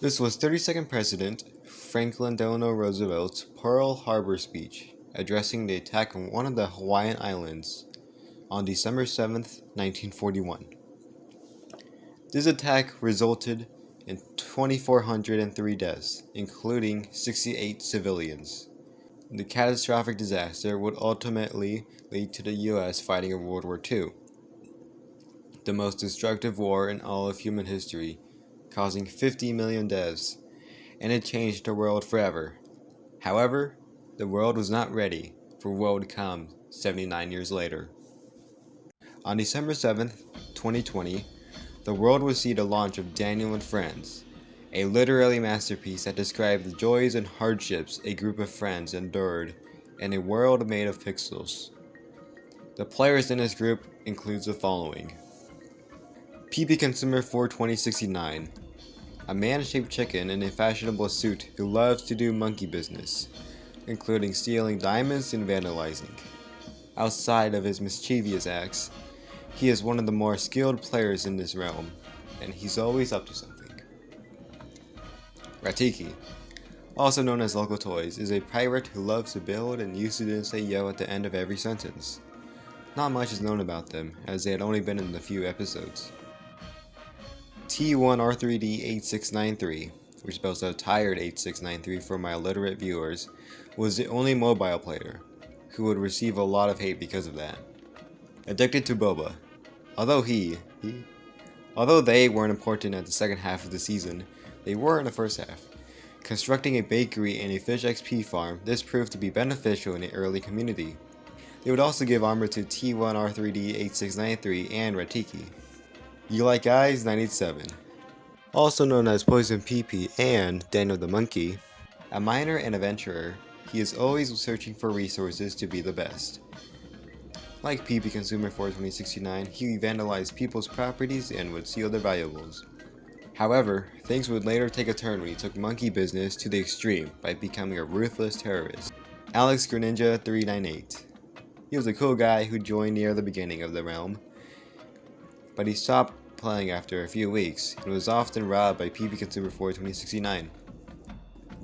This was 32nd President Franklin Delano Roosevelt's Pearl Harbor speech, addressing the attack on one of the Hawaiian Islands on December 7th, 1941. This attack resulted in 2,403 deaths, including 68 civilians. The catastrophic disaster would ultimately lead to the U.S. fighting in World War II, the most destructive war in all of human history, causing 50 million deaths, and it changed the world forever. However, the world was not ready for what would come 79 years later. On December 7th, 2020, the world would see the launch of Daniel and Friends, a literary masterpiece that described the joys and hardships a group of friends endured in a world made of pixels. The players in this group includes the following. PP Consumer 42069, a man-shaped chicken in a fashionable suit who loves to do monkey business, including stealing diamonds and vandalizing. Outside of his mischievous acts, he is one of the more skilled players in this realm, and he's always up to something. Ratiki, also known as Local Toys, is a pirate who loves to build and used to say yo at the end of every sentence. Not much is known about them, as they had only been in a few episodes. T1R3D8693, which spells out tired 8693 for my illiterate viewers, was the only mobile player, who would receive a lot of hate because of that. Addicted to boba. Although they weren't important at the second half of the season, they were in the first half. Constructing a bakery and a fish XP farm, this proved to be beneficial in the early community. They would also give armor to T1R3D8693 and Ratiki. You Like Eyes 97. Also known as Poison PP and Daniel the Monkey, a miner and adventurer, he is always searching for resources to be the best. Like PP Consumer 42069, he vandalized people's properties and would steal their valuables. However, things would later take a turn when he took monkey business to the extreme by becoming a ruthless terrorist. Alex Greninja 398. He was a cool guy who joined near the beginning of the realm, but he stopped playing after a few weeks and was often robbed by PP Consumer 42069.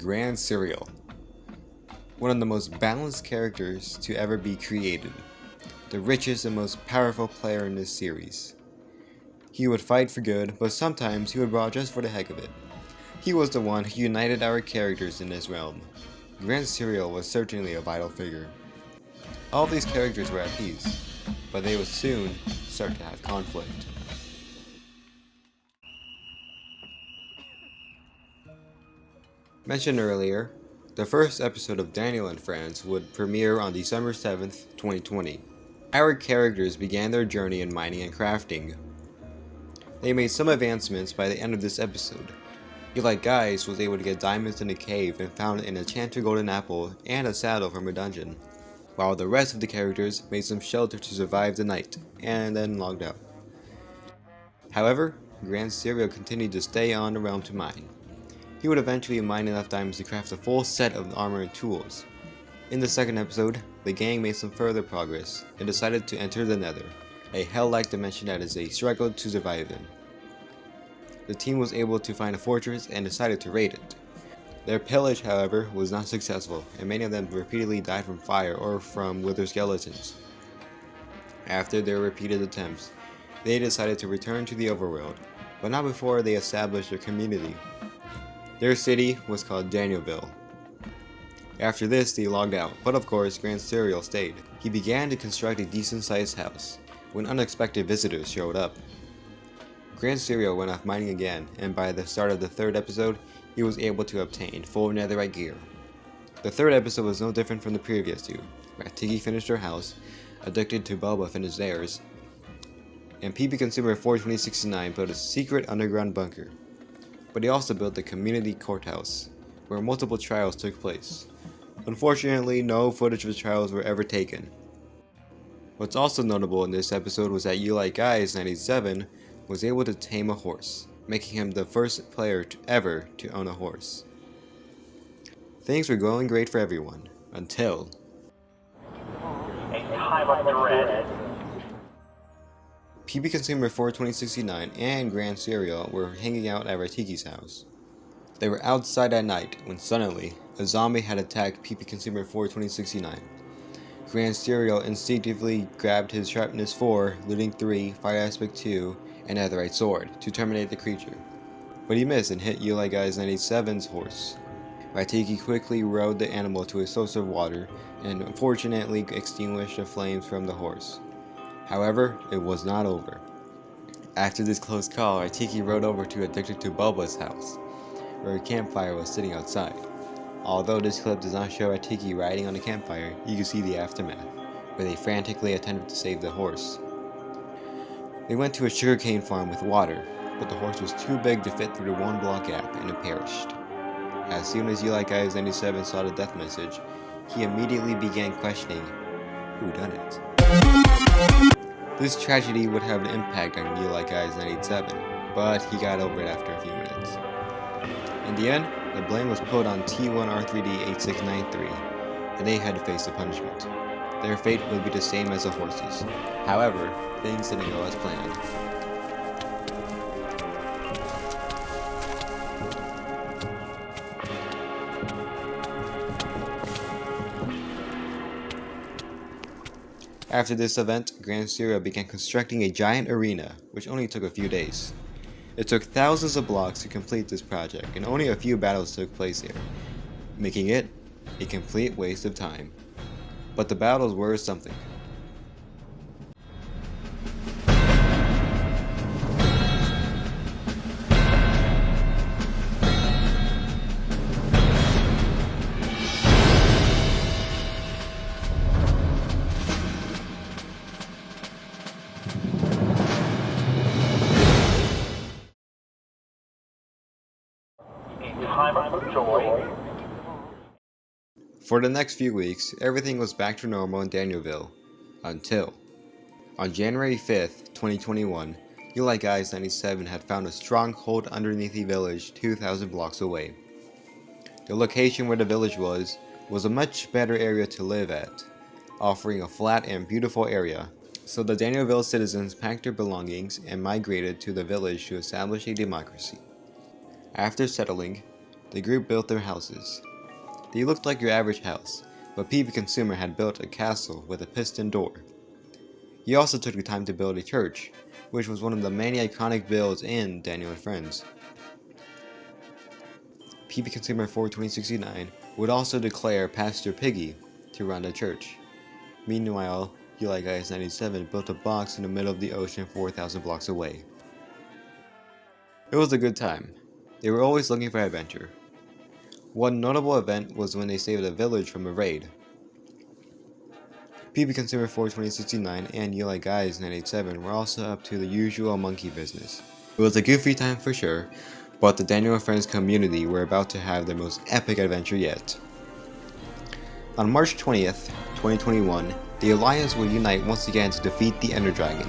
Grand Cereal. One of the most balanced characters to ever be created. The richest and most powerful player in this series. He would fight for good, but sometimes he would brawl just for the heck of it. He was the one who united our characters in this realm. Grand Cereal was certainly a vital figure. All of these characters were at peace, but they would soon start to have conflict. Mentioned earlier, the first episode of Daniel and Friends would premiere on December 7th, 2020. Our characters began their journey in mining and crafting. They made some advancements by the end of this episode. You Like Guys was able to get diamonds in a cave and found an enchanted golden apple and a saddle from a dungeon, while the rest of the characters made some shelter to survive the night, and then logged out. However, Grand Cereal continued to stay on the realm to mine. He would eventually mine enough diamonds to craft a full set of armor and tools. In the second episode, the gang made some further progress and decided to enter the Nether, a hell-like dimension that is a struggle to survive in. The team was able to find a fortress and decided to raid it. Their pillage, however, was not successful, and many of them repeatedly died from fire or from wither skeletons. After their repeated attempts, they decided to return to the overworld, but not before they established their community. Their city was called Danielville. After this, they logged out, but of course, Grand Cereal stayed. He began to construct a decent-sized house, when unexpected visitors showed up. Grand Cereal went off mining again, and by the start of the third episode, he was able to obtain full netherite gear. The third episode was no different from the previous two. Ratiki finished her house, Addicted to Boba finished theirs, and PP Consumer 42069 built a secret underground bunker. But he also built the community courthouse, where multiple trials took place. Unfortunately, no footage of the trials were ever taken. What's also notable in this episode was that You Like Guys 97 was able to tame a horse, making him the first player ever to own a horse. Things were going great for everyone, until a time of dread. PP Consumer 42069 and Grand Cereal were hanging out at Ratiki's house. They were outside at night when suddenly a zombie had attacked PP Consumer 42069. Grand Serial instinctively grabbed his Sharpness 4, Looting 3, Fire Aspect 2, and Netherite Sword to terminate the creature. But he missed and hit Eli Guy's 97's horse. Raitiki quickly rode the animal to a source of water and unfortunately extinguished the flames from the horse. However, it was not over. After this close call, Raitiki rode over to Addicted to Bulba's house, where a campfire was sitting outside. Although this clip does not show Raitiki riding on a campfire, you can see the aftermath, where they frantically attempted to save the horse. They went to a sugarcane farm with water, but the horse was too big to fit through the one block gap and it perished. As soon as Eli Guys 97 saw the death message, he immediately began questioning who done it. This tragedy would have an impact on Eli Guys 97, but he got over it after a few minutes. In the end, the blame was put on T1R3D8693, and they had to face the punishment. Their fate would be the same as the horses. However, things didn't go as planned. After this event, Grand Serial began constructing a giant arena, which only took a few days. It took thousands of blocks to complete this project, and only a few battles took place here, making it a complete waste of time. But the battles were something. Time of joy. For the next few weeks, everything was back to normal in Danielville, until on January 5th, 2021, Eli Guys 97 had found a stronghold underneath the village 2,000 blocks away. The location where the village was a much better area to live at, offering a flat and beautiful area, so the Danielville citizens packed their belongings and migrated to the village to establish a democracy. After settling, the group built their houses. They looked like your average house, but PP Consumer had built a castle with a piston door. He also took the time to build a church, which was one of the many iconic builds in Daniel and Friends. PP Consumer 42069 would also declare Pastor Piggy to run the church. Meanwhile, Eli Guys 97 built a box in the middle of the ocean 4,000 blocks away. It was a good time. They were always looking for adventure. One notable event was when they saved a village from a raid. PP Consumer 42069 and Eli Guys 987 were also up to the usual monkey business. It was a goofy time for sure, but the Daniel and Friends community were about to have their most epic adventure yet. On March 20th, 2021, the Alliance will unite once again to defeat the Ender Dragon.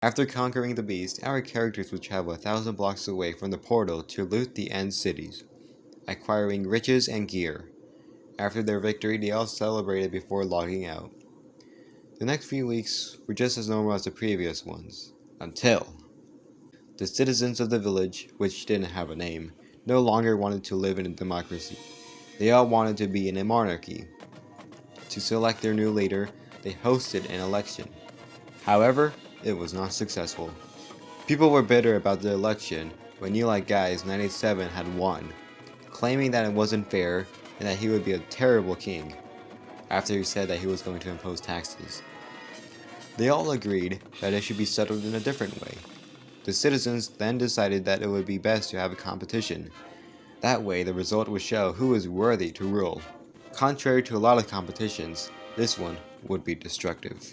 After conquering the beast, our characters would travel 1,000 blocks away from the portal to loot the end cities, acquiring riches and gear. After their victory, they all celebrated before logging out. The next few weeks were just as normal as the previous ones, until the citizens of the village, which didn't have a name, no longer wanted to live in a democracy. They all wanted to be in a monarchy. To select their new leader, they hosted an election. However, it was not successful. People were bitter about the election when Eli Guys 987 had won, claiming that it wasn't fair and that he would be a terrible king, after he said that he was going to impose taxes. They all agreed that it should be settled in a different way. The citizens then decided that it would be best to have a competition. That way the result would show who is worthy to rule. Contrary to a lot of competitions, this one would be destructive.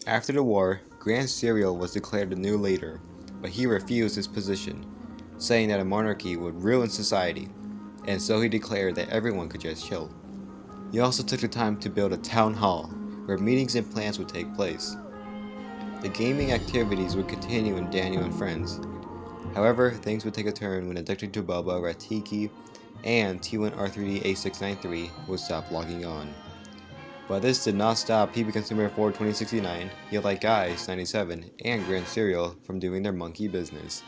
After the war, Grand Serial was declared the new leader, but he refused his position, saying that a monarchy would ruin society, and so he declared that everyone could just chill. He also took the time to build a town hall, where meetings and plans would take place. The gaming activities would continue in Daniel and Friends. However, things would take a turn when Addicted to Bubba, Ratiki, and T1R3D8693 would stop logging on. But this did not stop PB Consumer 4 2069, You Like Guys 97, and Grand Serial from doing their monkey business.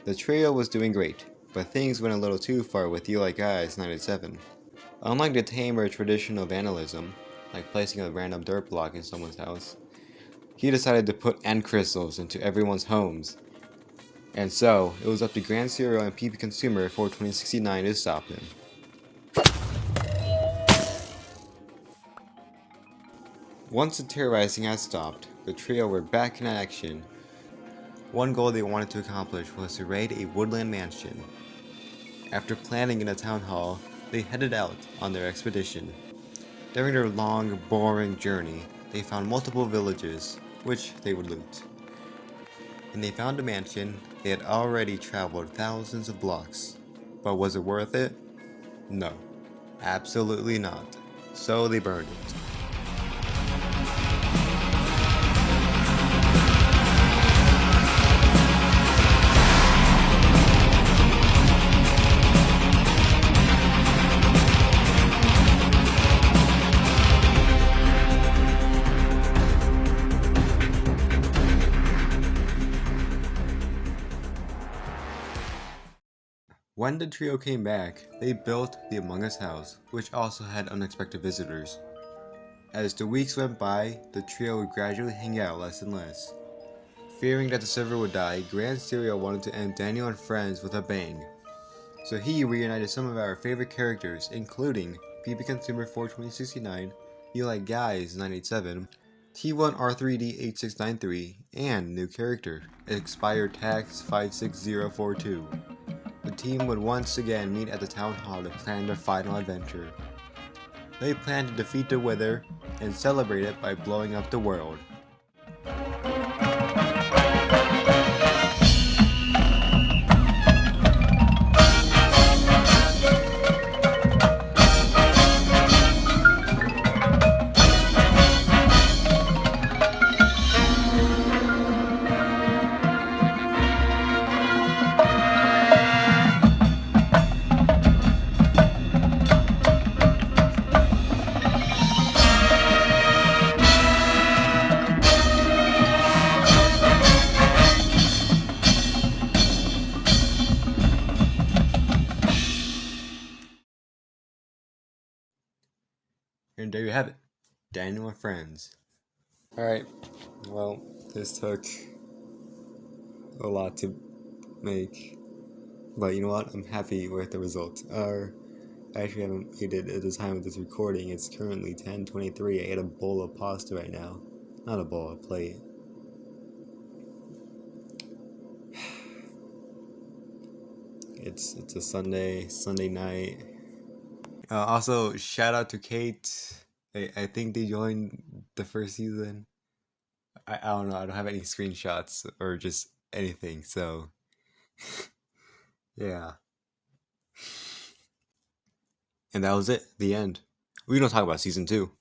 The trio was doing great, but things went a little too far with You Like Guys 97. Unlike the tamer traditional vandalism, like placing a random dirt block in someone's house, he decided to put end crystals into everyone's homes. And so, it was up to Grand Serial and PP Consumer for 2069 to stop him. Once the terrorizing had stopped, the trio were back in action. One goal they wanted to accomplish was to raid a woodland mansion. After planning in a town hall, they headed out on their expedition. During their long, boring journey, they found multiple villages, which they would loot. When they found a mansion, they had already traveled thousands of blocks. But was it worth it? No, absolutely not. So they burned it. When the trio came back, they built the Among Us house, which also had unexpected visitors. As the weeks went by, the trio would gradually hang out less and less. Fearing that the server would die, Grand Serial wanted to end Daniel and Friends with a bang. So he reunited some of our favorite characters, including PP Consumer 4 2069, You Like Guys 987, T1R3D8693, and new character, Expired Tax 56042. The team would once again meet at the town hall to plan their final adventure. They planned to defeat the Wither and celebrate it by blowing up the world. And there you have it, Daniel and Friends. Alright, well, this took a lot to make. But you know what? I'm happy with the result. I actually haven't made it at the time of this recording. It's currently 10:23. I ate a bowl of pasta right now. Not a bowl, a plate. It's a Sunday night. Also, shout out to Kate. I think they joined the first season. I don't know. I don't have any screenshots or just anything. So yeah, and that was it. The end. We don't talk about season 2.